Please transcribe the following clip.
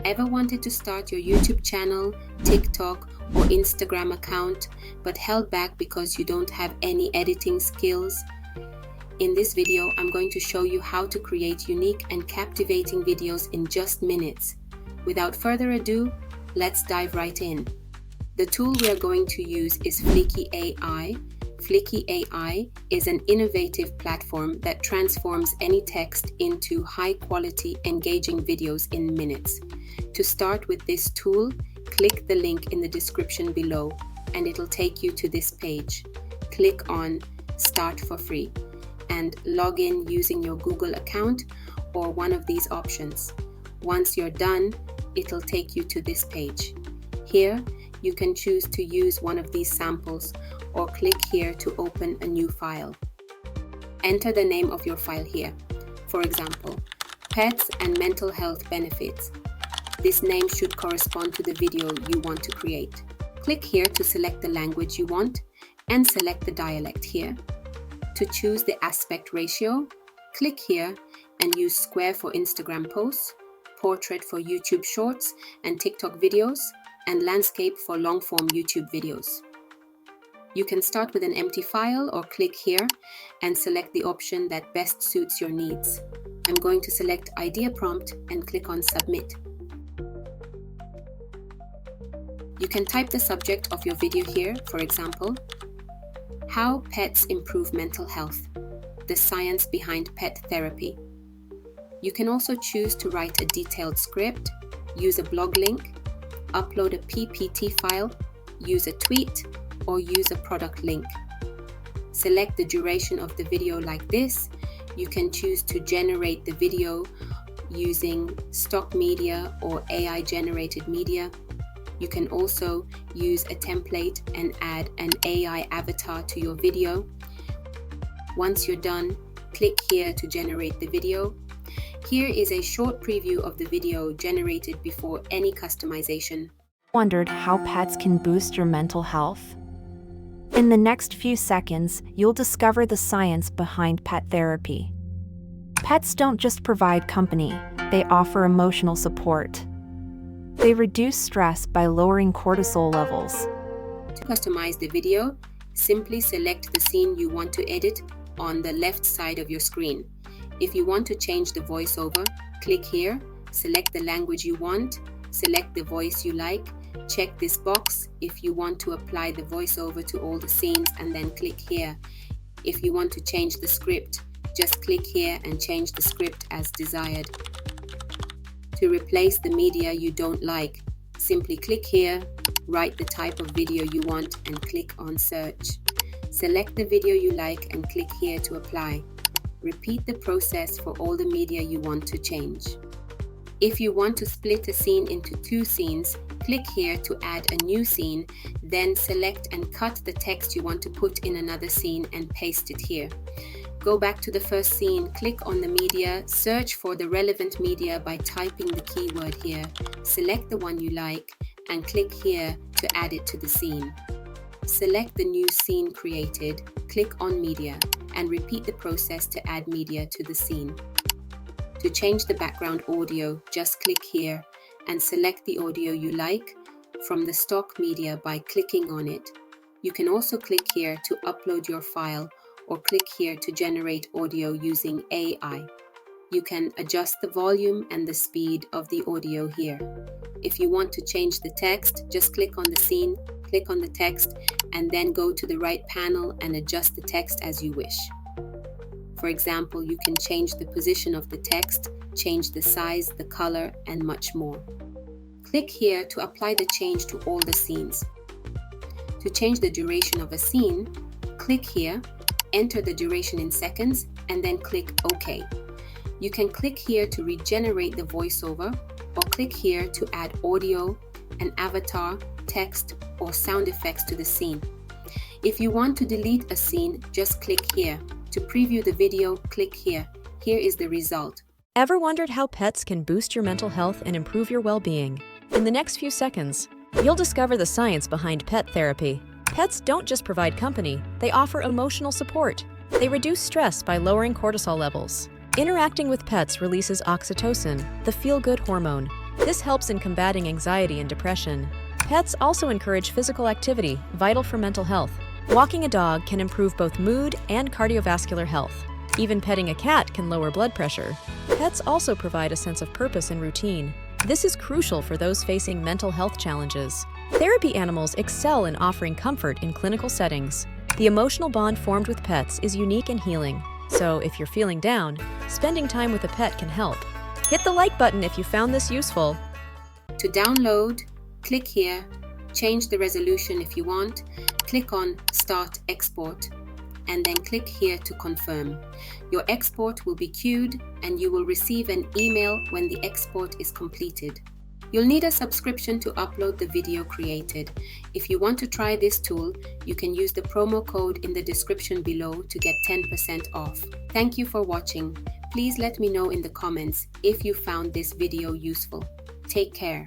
Ever wanted to start your YouTube channel, TikTok, or Instagram account, but held back because you don't have any editing skills? In this video, I'm going to show you how to create unique and captivating videos in just minutes. Without further ado, let's dive right in. The tool we are going to use is Fliki AI. Fliki AI is an innovative platform that transforms any text into high-quality, engaging videos in minutes. To start with this tool, click the link in the description below and it'll take you to this page. Click on Start for free and log in using your Google account or one of these options. Once you're done, it'll take you to this page. Here, you can choose to use one of these samples or click here to open a new file. Enter the name of your file here. For example, Pets and Mental Health Benefits. This name should correspond to the video you want to create. Click here to select the language you want and select the dialect here. To choose the aspect ratio, click here and use square for Instagram posts, portrait for YouTube shorts and TikTok videos, and landscape for long-form YouTube videos. You can start with an empty file or click here and select the option that best suits your needs. I'm going to select Idea Prompt and click on Submit. You can type the subject of your video here, for example, How Pets Improve Mental Health, the science behind pet therapy. You can also choose to write a detailed script, use a blog link, upload a PPT file, use a tweet, or use a product link. Select the duration of the video like this. You can choose to generate the video using stock media or AI generated media. You can also use a template and add an AI avatar to your video. Once you're done, click here to generate the video. Here is a short preview of the video generated before any customization. Wondered how pets can boost your mental health? In the next few seconds, you'll discover the science behind pet therapy. Pets don't just provide company, they offer emotional support. They reduce stress by lowering cortisol levels. To customize the video, simply select the scene you want to edit on the left side of your screen. If you want to change the voiceover, click here, select the language you want, select the voice you like, check this box if you want to apply the voiceover to all the scenes, and then click here. If you want to change the script, just click here and change the script as desired. To replace the media you don't like, simply click here, write the type of video you want and click on Search. Select the video you like and click here to apply. Repeat the process for all the media you want to change. If you want to split a scene into two scenes, click here to add a new scene, then select and cut the text you want to put in another scene and paste it here. Go back to the first scene, click on the media, search for the relevant media by typing the keyword here, select the one you like, and click here to add it to the scene. Select the new scene created, click on media, and repeat the process to add media to the scene. To change the background audio, just click here and select the audio you like from the stock media by clicking on it. You can also click here to upload your file or click here to generate audio using AI. You can adjust the volume and the speed of the audio here. If you want to change the text, just click on the scene, click on the text, and then go to the right panel and adjust the text as you wish. For example, you can change the position of the text, change the size, the color, and much more. Click here to apply the change to all the scenes. To change the duration of a scene, click here, enter the duration in seconds, and then click OK. You can click here to regenerate the voiceover, or click here to add audio, an avatar, text, or sound effects to the scene. If you want to delete a scene, just click here. To preview the video, click here. Here is the result. Ever wondered how pets can boost your mental health and improve your well-being? In the next few seconds, you'll discover the science behind pet therapy. Pets don't just provide company, they offer emotional support. They reduce stress by lowering cortisol levels. Interacting with pets releases oxytocin, the feel-good hormone. This helps in combating anxiety and depression. Pets also encourage physical activity, vital for mental health. Walking a dog can improve both mood and cardiovascular health. Even petting a cat can lower blood pressure. Pets also provide a sense of purpose and routine. This is crucial for those facing mental health challenges. Therapy animals excel in offering comfort in clinical settings. The emotional bond formed with pets is unique and healing. So if you're feeling down, spending time with a pet can help. Hit the like button if you found this useful. To download, click here, change the resolution if you want, click on Start Export, and then click here to confirm. Your export will be queued and you will receive an email when the export is completed. You'll need a subscription to upload the video created. If you want to try this tool, you can use the promo code in the description below to get 10% off. Thank you for watching. Please let me know in the comments if you found this video useful. Take care.